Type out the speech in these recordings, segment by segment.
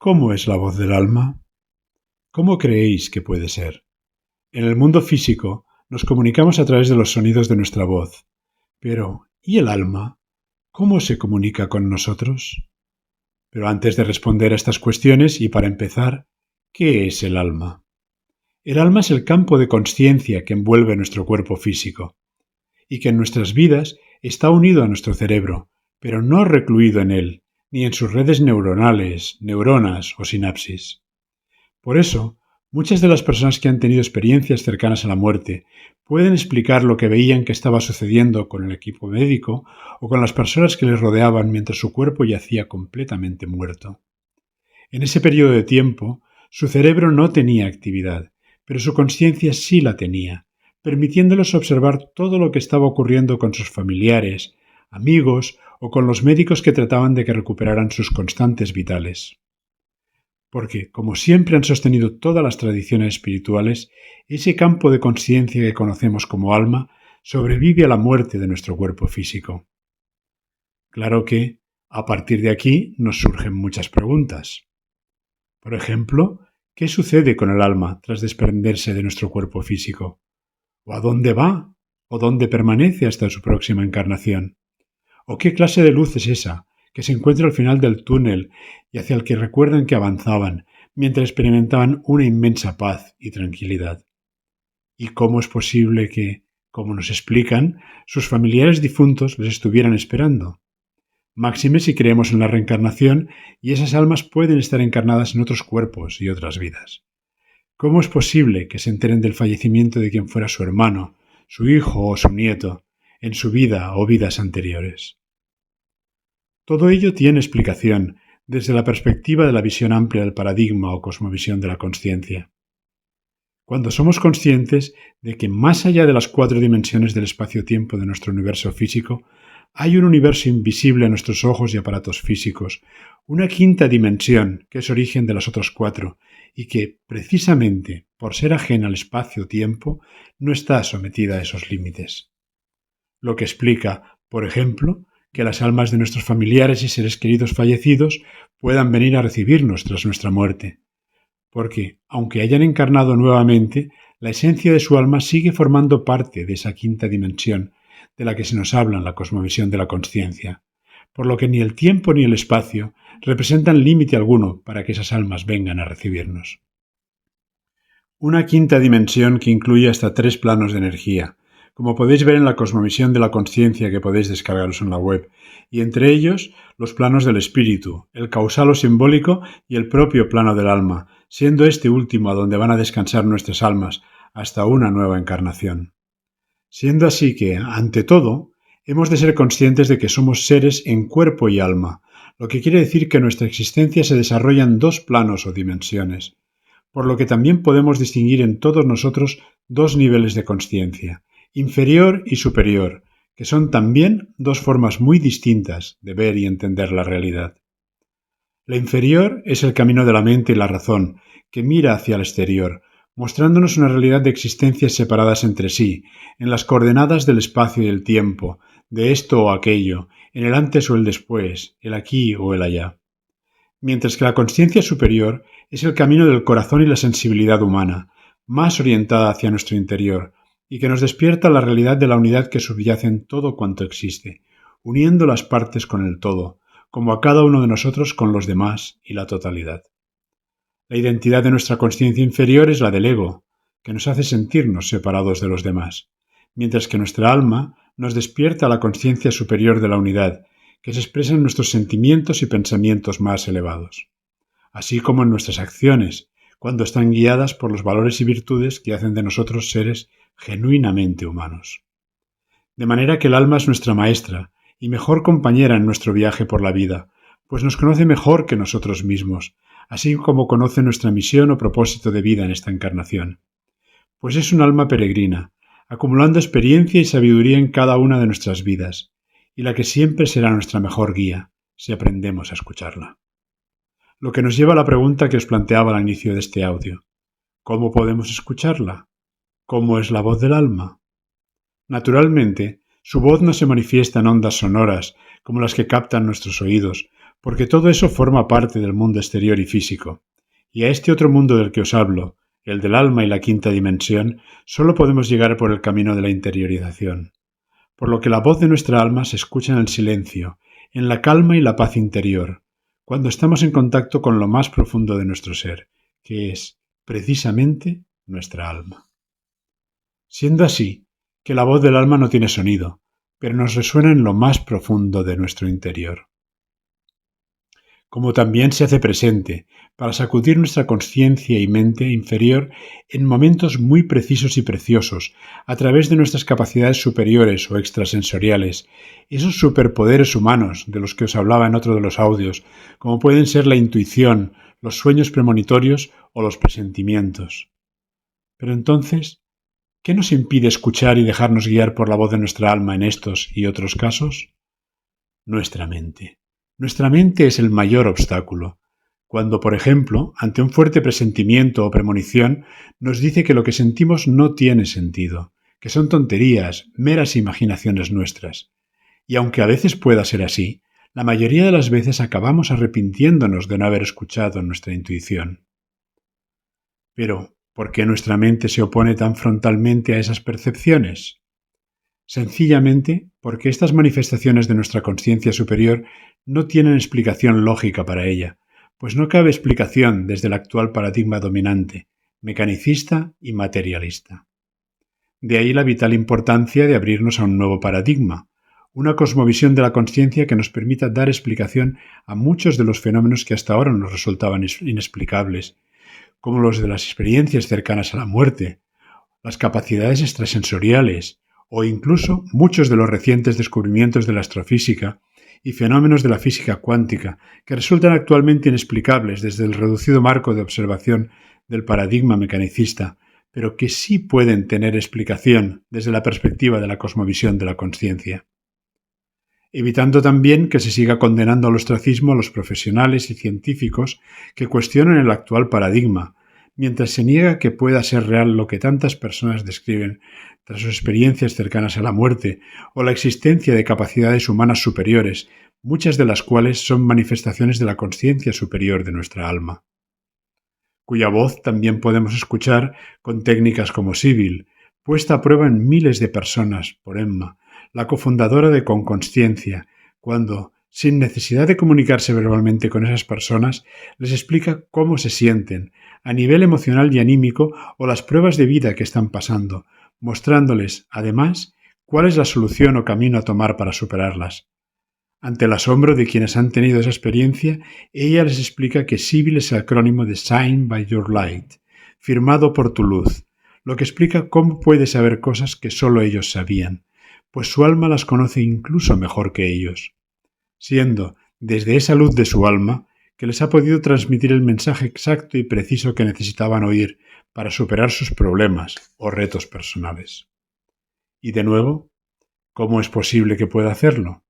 ¿Cómo es la voz del alma? ¿Cómo creéis que puede ser? En el mundo físico nos comunicamos a través de los sonidos de nuestra voz. Pero, ¿y el alma? ¿Cómo se comunica con nosotros? Pero antes de responder a estas cuestiones y para empezar, ¿qué es el alma? El alma es el campo de conciencia que envuelve nuestro cuerpo físico y que en nuestras vidas está unido a nuestro cerebro, pero no recluido en él, ni en sus redes neuronales, neuronas o sinapsis. Por eso, muchas de las personas que han tenido experiencias cercanas a la muerte pueden explicar lo que veían que estaba sucediendo con el equipo médico o con las personas que les rodeaban mientras su cuerpo yacía completamente muerto. En ese periodo de tiempo, su cerebro no tenía actividad, pero su conciencia sí la tenía, permitiéndoles observar todo lo que estaba ocurriendo con sus familiares, amigos o con los médicos que trataban de que recuperaran sus constantes vitales. Porque, como siempre han sostenido todas las tradiciones espirituales, ese campo de conciencia que conocemos como alma sobrevive a la muerte de nuestro cuerpo físico. Claro que, a partir de aquí, nos surgen muchas preguntas. Por ejemplo, ¿qué sucede con el alma tras desprenderse de nuestro cuerpo físico? ¿O a dónde va? ¿O dónde permanece hasta su próxima encarnación? ¿O qué clase de luz es esa que se encuentra al final del túnel y hacia el que recuerdan que avanzaban mientras experimentaban una inmensa paz y tranquilidad? ¿Y cómo es posible que, como nos explican, sus familiares difuntos les estuvieran esperando? Máxime si creemos en la reencarnación y esas almas pueden estar encarnadas en otros cuerpos y otras vidas. ¿Cómo es posible que se enteren del fallecimiento de quien fuera su hermano, su hijo o su nieto, en su vida o vidas anteriores? Todo ello tiene explicación desde la perspectiva de la visión amplia del paradigma o cosmovisión de la consciencia. Cuando somos conscientes de que más allá de las 4 dimensiones del espacio-tiempo de nuestro universo físico, hay un universo invisible a nuestros ojos y aparatos físicos, una 5ª dimensión que es origen de las otras 4 y que, precisamente por ser ajena al espacio-tiempo, no está sometida a esos límites. Lo que explica, por ejemplo, que las almas de nuestros familiares y seres queridos fallecidos puedan venir a recibirnos tras nuestra muerte. Porque, aunque hayan encarnado nuevamente, la esencia de su alma sigue formando parte de esa 5ª dimensión de la que se nos habla en la cosmovisión de la consciencia, por lo que ni el tiempo ni el espacio representan límite alguno para que esas almas vengan a recibirnos. Una 5ª dimensión que incluye hasta 3 planos de energía, como podéis ver en la cosmovisión de la consciencia que podéis descargaros en la web, y entre ellos los planos del espíritu, el causal o simbólico y el propio plano del alma, siendo este último a donde van a descansar nuestras almas hasta una nueva encarnación. Siendo así que, ante todo, hemos de ser conscientes de que somos seres en cuerpo y alma, lo que quiere decir que nuestra existencia se desarrolla en 2 planos o dimensiones, por lo que también podemos distinguir en todos nosotros 2 niveles de consciencia, inferior y superior, que son también 2 formas muy distintas de ver y entender la realidad. La inferior es el camino de la mente y la razón, que mira hacia el exterior, mostrándonos una realidad de existencias separadas entre sí, en las coordenadas del espacio y el tiempo, de esto o aquello, en el antes o el después, el aquí o el allá. Mientras que la consciencia superior es el camino del corazón y la sensibilidad humana, más orientada hacia nuestro interior, y que nos despierta la realidad de la unidad que subyace en todo cuanto existe, uniendo las partes con el todo, como a cada uno de nosotros con los demás y la totalidad. La identidad de nuestra consciencia inferior es la del ego, que nos hace sentirnos separados de los demás, mientras que nuestra alma nos despierta a la consciencia superior de la unidad, que se expresa en nuestros sentimientos y pensamientos más elevados, así como en nuestras acciones, cuando están guiadas por los valores y virtudes que hacen de nosotros seres genuinamente humanos. De manera que el alma es nuestra maestra y mejor compañera en nuestro viaje por la vida, pues nos conoce mejor que nosotros mismos, así como conoce nuestra misión o propósito de vida en esta encarnación. Pues es un alma peregrina, acumulando experiencia y sabiduría en cada una de nuestras vidas, y la que siempre será nuestra mejor guía, si aprendemos a escucharla. Lo que nos lleva a la pregunta que os planteaba al inicio de este audio. ¿Cómo podemos escucharla? ¿Cómo es la voz del alma? Naturalmente, su voz no se manifiesta en ondas sonoras como las que captan nuestros oídos, porque todo eso forma parte del mundo exterior y físico. Y a este otro mundo del que os hablo, el del alma y la quinta dimensión, solo podemos llegar por el camino de la interiorización. Por lo que la voz de nuestra alma se escucha en el silencio, en la calma y la paz interior, cuando estamos en contacto con lo más profundo de nuestro ser, que es, precisamente, nuestra alma. Siendo así, que la voz del alma no tiene sonido, pero nos resuena en lo más profundo de nuestro interior. Como también se hace presente para sacudir nuestra conciencia y mente inferior en momentos muy precisos y preciosos, a través de nuestras capacidades superiores o extrasensoriales, esos superpoderes humanos de los que os hablaba en otro de los audios, como pueden ser la intuición, los sueños premonitorios o los presentimientos. Pero entonces, ¿qué nos impide escuchar y dejarnos guiar por la voz de nuestra alma en estos y otros casos? Nuestra mente. Nuestra mente es el mayor obstáculo. Cuando, por ejemplo, ante un fuerte presentimiento o premonición, nos dice que lo que sentimos no tiene sentido, que son tonterías, meras imaginaciones nuestras. Y aunque a veces pueda ser así, la mayoría de las veces acabamos arrepintiéndonos de no haber escuchado nuestra intuición. Pero, ¿por qué nuestra mente se opone tan frontalmente a esas percepciones? Sencillamente porque estas manifestaciones de nuestra conciencia superior no tienen explicación lógica para ella, pues no cabe explicación desde el actual paradigma dominante, mecanicista y materialista. De ahí la vital importancia de abrirnos a un nuevo paradigma, una cosmovisión de la conciencia que nos permita dar explicación a muchos de los fenómenos que hasta ahora nos resultaban inexplicables, como los de las experiencias cercanas a la muerte, las capacidades extrasensoriales, o incluso muchos de los recientes descubrimientos de la astrofísica y fenómenos de la física cuántica, que resultan actualmente inexplicables desde el reducido marco de observación del paradigma mecanicista, pero que sí pueden tener explicación desde la perspectiva de la cosmovisión de la conciencia. Evitando también que se siga condenando al ostracismo a los profesionales y científicos que cuestionan el actual paradigma, mientras se niega que pueda ser real lo que tantas personas describen tras sus experiencias cercanas a la muerte o la existencia de capacidades humanas superiores, muchas de las cuales son manifestaciones de la conciencia superior de nuestra alma, cuya voz también podemos escuchar con técnicas como Sibyl, puesta a prueba en miles de personas por Emma, la cofundadora de Conconsciencia, cuando, sin necesidad de comunicarse verbalmente con esas personas, les explica cómo se sienten, a nivel emocional y anímico, o las pruebas de vida que están pasando, mostrándoles, además, cuál es la solución o camino a tomar para superarlas. Ante el asombro de quienes han tenido esa experiencia, ella les explica que Sibyl es el acrónimo de Sign by Your Light, firmado por tu luz, lo que explica cómo puede saber cosas que solo ellos sabían, pues su alma las conoce incluso mejor que ellos, siendo, desde esa luz de su alma, que les ha podido transmitir el mensaje exacto y preciso que necesitaban oír para superar sus problemas o retos personales. Y de nuevo, ¿cómo es posible que pueda hacerlo?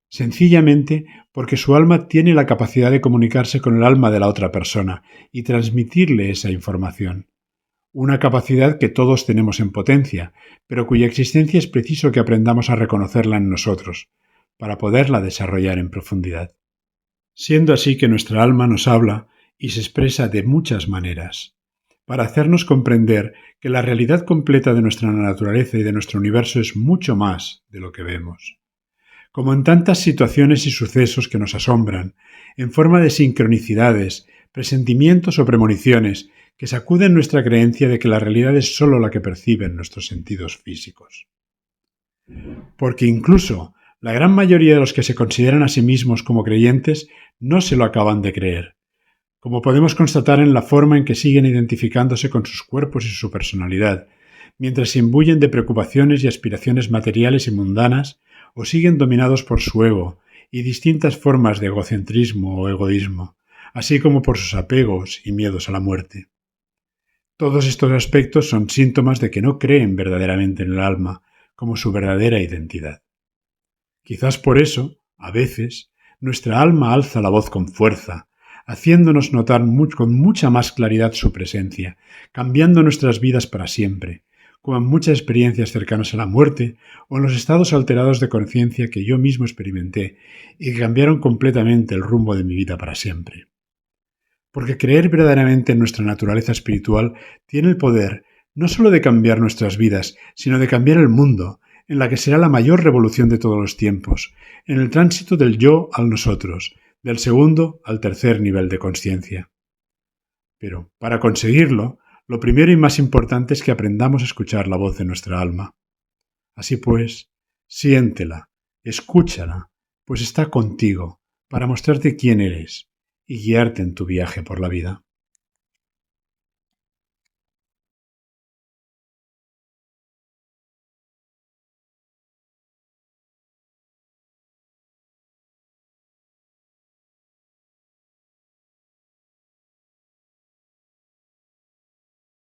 Sencillamente porque su alma tiene la capacidad de comunicarse con el alma de la otra persona y transmitirle esa información. Una capacidad que todos tenemos en potencia, pero cuya existencia es preciso que aprendamos a reconocerla en nosotros, para poderla desarrollar en profundidad. Siendo así que nuestra alma nos habla y se expresa de muchas maneras, para hacernos comprender que la realidad completa de nuestra naturaleza y de nuestro universo es mucho más de lo que vemos. Como en tantas situaciones y sucesos que nos asombran, en forma de sincronicidades, presentimientos o premoniciones, que sacuden nuestra creencia de que la realidad es sólo la que perciben nuestros sentidos físicos. Porque incluso la gran mayoría de los que se consideran a sí mismos como creyentes no se lo acaban de creer, como podemos constatar en la forma en que siguen identificándose con sus cuerpos y su personalidad, mientras se imbuyen de preocupaciones y aspiraciones materiales y mundanas, o siguen dominados por su ego y distintas formas de egocentrismo o egoísmo, así como por sus apegos y miedos a la muerte. Todos estos aspectos son síntomas de que no creen verdaderamente en el alma como su verdadera identidad. Quizás por eso, a veces, nuestra alma alza la voz con fuerza, haciéndonos notar con mucha más claridad su presencia, cambiando nuestras vidas para siempre, como en muchas experiencias cercanas a la muerte o en los estados alterados de conciencia que yo mismo experimenté y que cambiaron completamente el rumbo de mi vida para siempre. Porque creer verdaderamente en nuestra naturaleza espiritual tiene el poder no solo de cambiar nuestras vidas, sino de cambiar el mundo, en la que será la mayor revolución de todos los tiempos, en el tránsito del yo al nosotros, del segundo al tercer nivel de conciencia. Pero, para conseguirlo, lo primero y más importante es que aprendamos a escuchar la voz de nuestra alma. Así pues, siéntela, escúchala, pues está contigo, para mostrarte quién eres y guiarte en tu viaje por la vida.